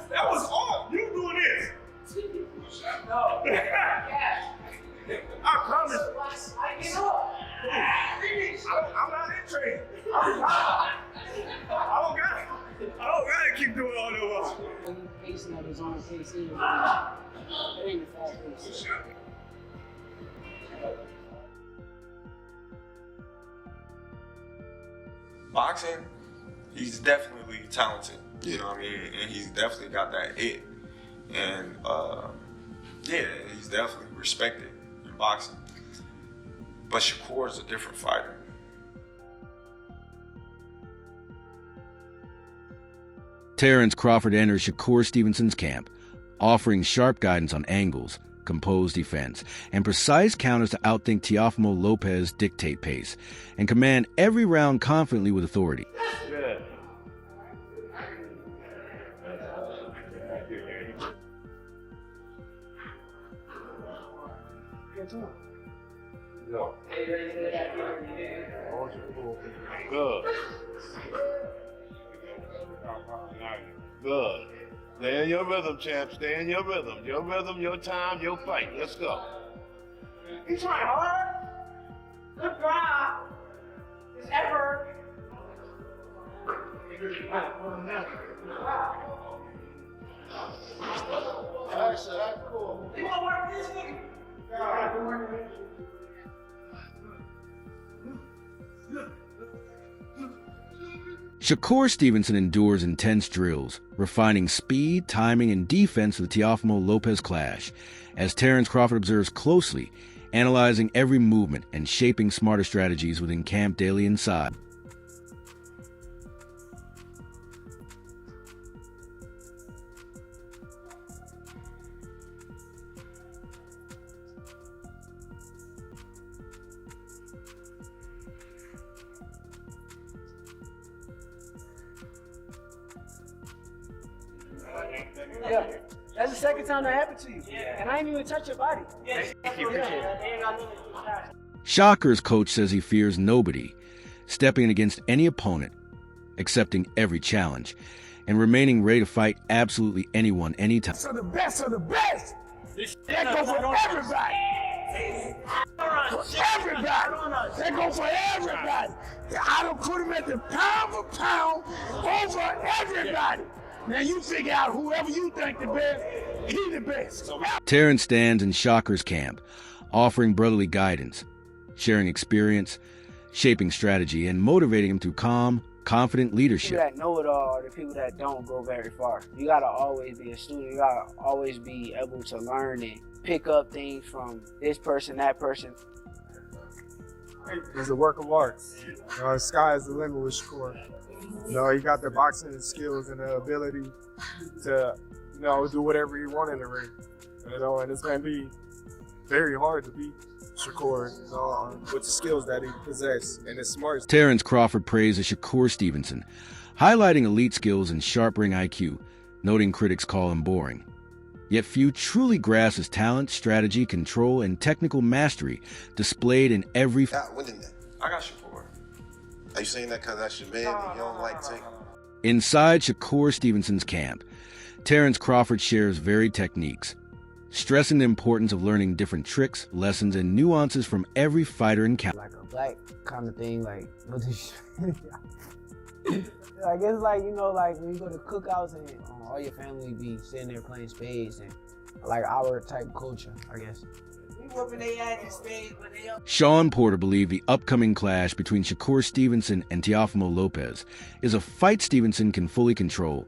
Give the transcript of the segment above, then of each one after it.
That was off. You doing this? No. I promise. I'm not in training. I don't gotta keep doing all that work. When he's pacing at his own pace, it ain't a fast pace. Boxing, he's definitely talented. You know what I mean? And he's definitely got that it. And yeah, he's definitely respected in boxing. But Shakur is a different fighter. Terence Crawford enters Shakur Stevenson's camp, offering sharp guidance on angles, composed defense, and precise counters to outthink Teofimo Lopez dictate pace, and command every round confidently with authority. Good. Good. Good. Stay in your rhythm, champ. Stay in your rhythm. Your rhythm, your time, your fight. Let's go. He's trying hard. Good job. His effort. That's cool. You want to work this nigga? Shakur Stevenson endures intense drills, refining speed, timing, and defense of the Teofimo Lopez clash, as Terence Crawford observes closely, analyzing every movement and shaping smarter strategies within camp daily inside. Yeah, that's the second time that happened to you. And I ain't even touch your body. Thank you, appreciate it. Shakur's coach says he fears nobody, stepping in against any opponent, accepting every challenge, and remaining ready to fight absolutely anyone, anytime. So the best of the best. That go for everybody. For everybody. That go for everybody. I don't put him at the pound for pound over everybody. Now you figure out whoever you think the best, he the best. Terence stands in Shakur's camp, offering brotherly guidance, sharing experience, shaping strategy, and motivating him through calm, confident leadership. People that know it all are the people that don't go very far. You gotta always be a student. You gotta always be able to learn and pick up things from this person, that person. It's a work of art. The sky is the limit with Shakur. He got the boxing skills and the ability to, do whatever he wants in the ring. And it's going to be very hard to beat Shakur, with the skills that he possesses and his smarts. Terence Crawford praises Shakur Stevenson, highlighting elite skills and sharp ring IQ, noting critics call him boring. Yet few truly grasp his talent, strategy, control, and technical mastery displayed in every... I got Shakur. Are you saying that because that's your man and you don't like to? Inside Shakur Stevenson's camp, Terence Crawford shares varied techniques, stressing the importance of learning different tricks, lessons, and nuances from every fighter encounter. Like a black kind of thing, like, what this I guess like, like when you go to cookouts and all your family be sitting there playing spades and like our type of culture, I guess. Sean Porter believed the upcoming clash between Shakur Stevenson and Teofimo Lopez is a fight Stevenson can fully control,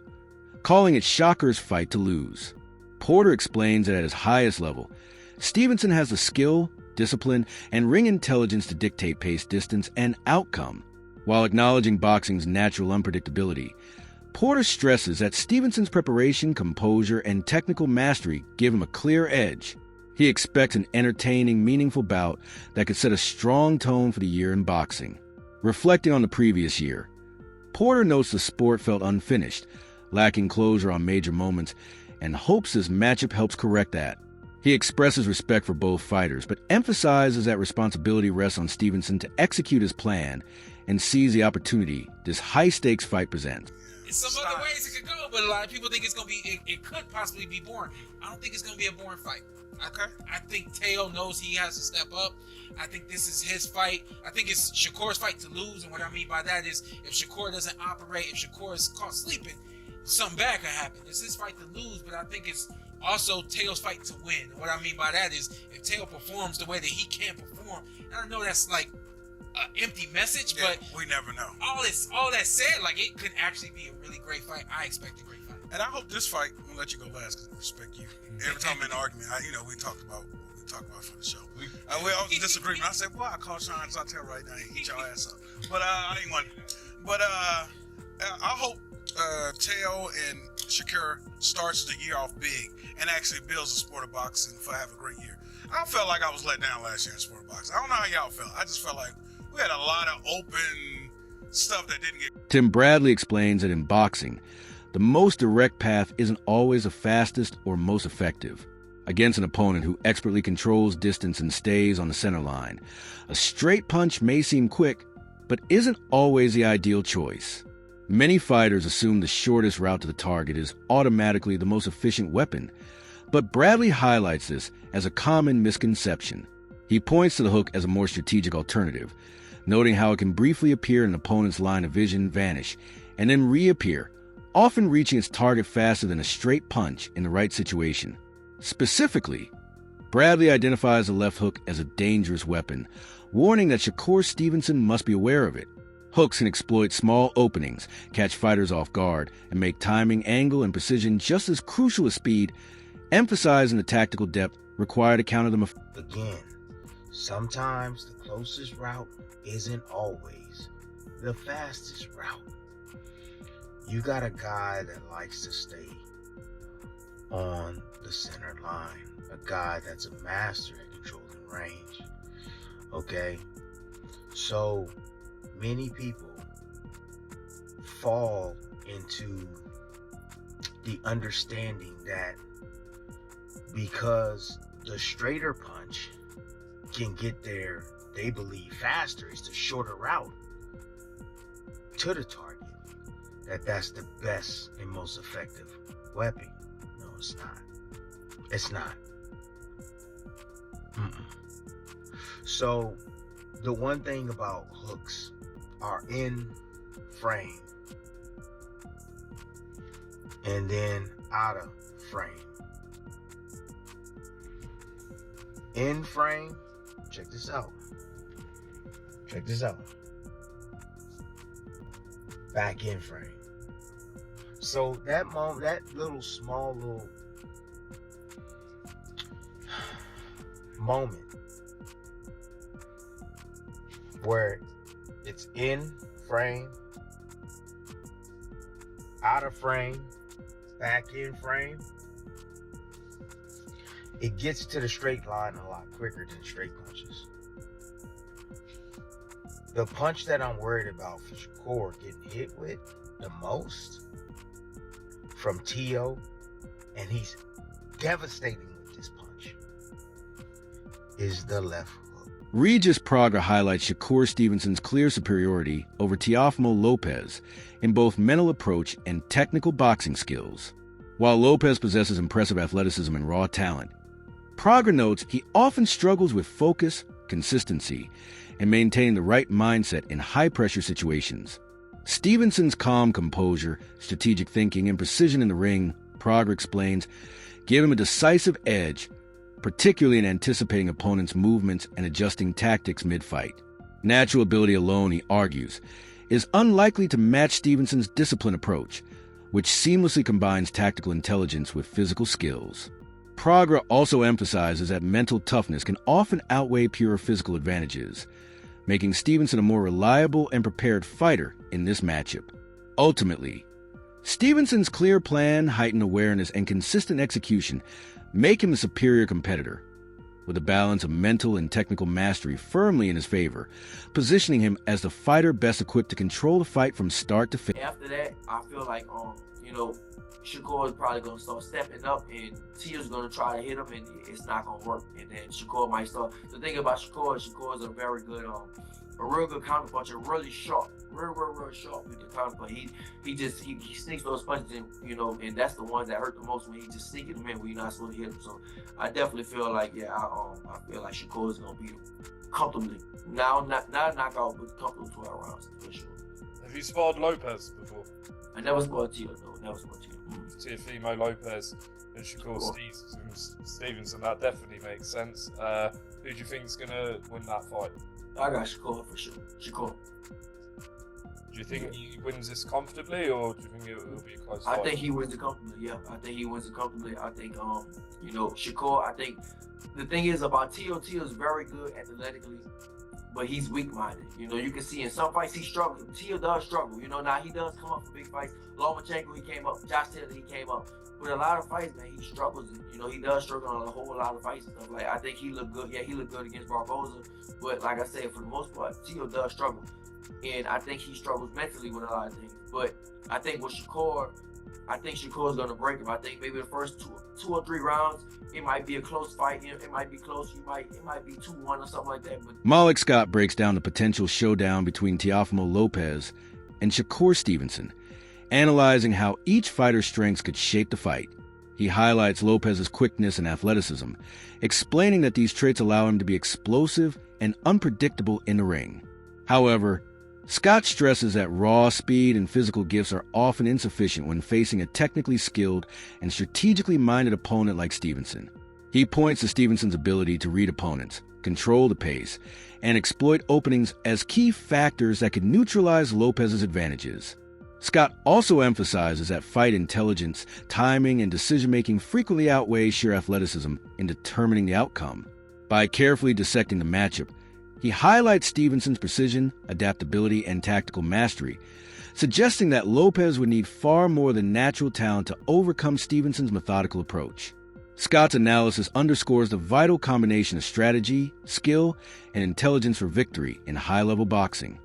calling it Shakur's fight to lose. Porter explains that at his highest level, Stevenson has the skill, discipline, and ring intelligence to dictate pace, distance, and outcome. While acknowledging boxing's natural unpredictability, Porter stresses that Stevenson's preparation, composure, and technical mastery give him a clear edge. He expects an entertaining, meaningful bout that could set a strong tone for the year in boxing. Reflecting on the previous year, Porter notes the sport felt unfinished, lacking closure on major moments, and hopes this matchup helps correct that. He expresses respect for both fighters, but emphasizes that responsibility rests on Stevenson to execute his plan and seize the opportunity this high-stakes fight presents. Some other ways it could go, but a lot of people think it's gonna be. It could possibly be boring. I don't think it's gonna be a boring fight. Okay. I think Teo knows he has to step up. I think this is his fight. I think it's Shakur's fight to lose, and what I mean by that is if Shakur doesn't operate, if Shakur is caught sleeping, something bad could happen. It's his fight to lose, but I think it's also Teo's fight to win. And what I mean by that is if Teo performs the way that he can perform, and I know that's like an empty message, but we never know. All that said, like it could actually be a really great fight. I expect a great fight. And I hope this fight, I'm gonna let you go last because I respect you. Every time I'm in an argument, we talked about what we talked about for the show. We all disagree. I said, boy, I call Sean Zartel right now and eat your ass up. But I ain't one. But I hope Teo and Shakur starts the year off big and actually builds the sport of boxing for have a great year. I felt like I was let down last year in sport of boxing. I don't know how y'all felt. I just felt like we had a lot of open stuff that didn't get. Tim Bradley explains that in boxing, the most direct path isn't always the fastest or most effective. Against an opponent who expertly controls distance and stays on the center line, a straight punch may seem quick, but isn't always the ideal choice. Many fighters assume the shortest route to the target is automatically the most efficient weapon, but Bradley highlights this as a common misconception. He points to the hook as a more strategic alternative, noting how it can briefly appear in an opponent's line of vision, vanish, and then reappear, often reaching its target faster than a straight punch in the right situation. Specifically, Bradley identifies the left hook as a dangerous weapon, warning that Shakur Stevenson must be aware of it. Hooks can exploit small openings, catch fighters off guard, and make timing, angle, and precision just as crucial as speed, emphasizing the tactical depth required to counter them. Again, sometimes the closest route isn't always the fastest route. You got a guy that likes to stay on the center line, a guy that's a master at controlling range. Okay, so many people fall into the understanding that because the straighter punch can get there, they believe faster, it's the shorter route to the target, that's the best and most effective weapon. No, it's not. It's not. So the one thing about hooks are in frame and then out of frame. In frame, check this out. Check this out. Back in frame. So that moment, that small little moment where it's in frame, out of frame, back in frame, it gets to the straight line a lot quicker than straight punches. The punch that I'm worried about for Shakur getting hit with the most from Teo, and he's devastating with this punch, is the left hook. Regis Prager highlights Shakur Stevenson's clear superiority over Teofimo Lopez in both mental approach and technical boxing skills. While Lopez possesses impressive athleticism and raw talent, Prager notes he often struggles with focus, consistency, and maintaining the right mindset in high-pressure situations. Stevenson's calm composure, strategic thinking, and precision in the ring, Prager explains, give him a decisive edge, particularly in anticipating opponents' movements and adjusting tactics mid-fight. Natural ability alone, he argues, is unlikely to match Stevenson's disciplined approach, which seamlessly combines tactical intelligence with physical skills. Prager also emphasizes that mental toughness can often outweigh pure physical advantages, making Stevenson a more reliable and prepared fighter in this matchup. Ultimately, Stevenson's clear plan, heightened awareness, and consistent execution make him a superior competitor, with a balance of mental and technical mastery firmly in his favor, positioning him as the fighter best equipped to control the fight from start to finish. After that, I feel like, Shakur is probably going to start stepping up, and Teo's going to try to hit him, and it's not going to work. And then Shakur might start. The thing about Shakur is a very good, a real good counterpuncher, really sharp, real sharp with the counterpunch. He sneaks those punches in, you know, and that's the ones that hurt the most when he just sneaking them in when you're not supposed to hit him. So I definitely feel like, I feel like Shakur is going to beat him comfortably. Not knockout, but comfortable 12 rounds for sure. Have you sparred Lopez before? I never sparred Teo, no. Never sparred Teo. Teofimo Lopez and Shakur Stevenson, that definitely makes sense. Who do you think is going to win that fight? I got Shakur for sure. Shakur. Do you think he wins this comfortably, or do you think it will be a close fight? I think he wins it comfortably, yeah. I think he wins it comfortably. I think, you know, Shakur, I think the thing is about Teo is very good athletically, but he's weak-minded. You know, you can see in some fights he struggles. Teo does struggle. You know, now he does come up for big fights. Lomachenko, he came up. Josh Taylor, he came up. But a lot of fights, man, he struggles. You know, he does struggle on a whole lot of fights and stuff. Like, I think he looked good. Yeah, he looked good against Barboza. But like I said, for the most part, Teo does struggle. And I think he struggles mentally with a lot of things. But I think with Shakur, I think Shakur's going to break him. I think maybe the first two or three rounds, it might be a close fight. It might be close. It might be 2-1 or something like that. But Malik Scott breaks down the potential showdown between Teofimo Lopez and Shakur Stevenson, analyzing how each fighter's strengths could shape the fight. He highlights Lopez's quickness and athleticism, explaining that these traits allow him to be explosive and unpredictable in the ring. However, Scott stresses that raw speed and physical gifts are often insufficient when facing a technically skilled and strategically minded opponent like Stevenson. He points to Stevenson's ability to read opponents, control the pace, and exploit openings as key factors that could neutralize Lopez's advantages. Scott also emphasizes that fight intelligence, timing, and decision-making frequently outweigh sheer athleticism in determining the outcome. By carefully dissecting the matchup, he highlights Stevenson's precision, adaptability, and tactical mastery, suggesting that Lopez would need far more than natural talent to overcome Stevenson's methodical approach. Scott's analysis underscores the vital combination of strategy, skill, and intelligence for victory in high-level boxing.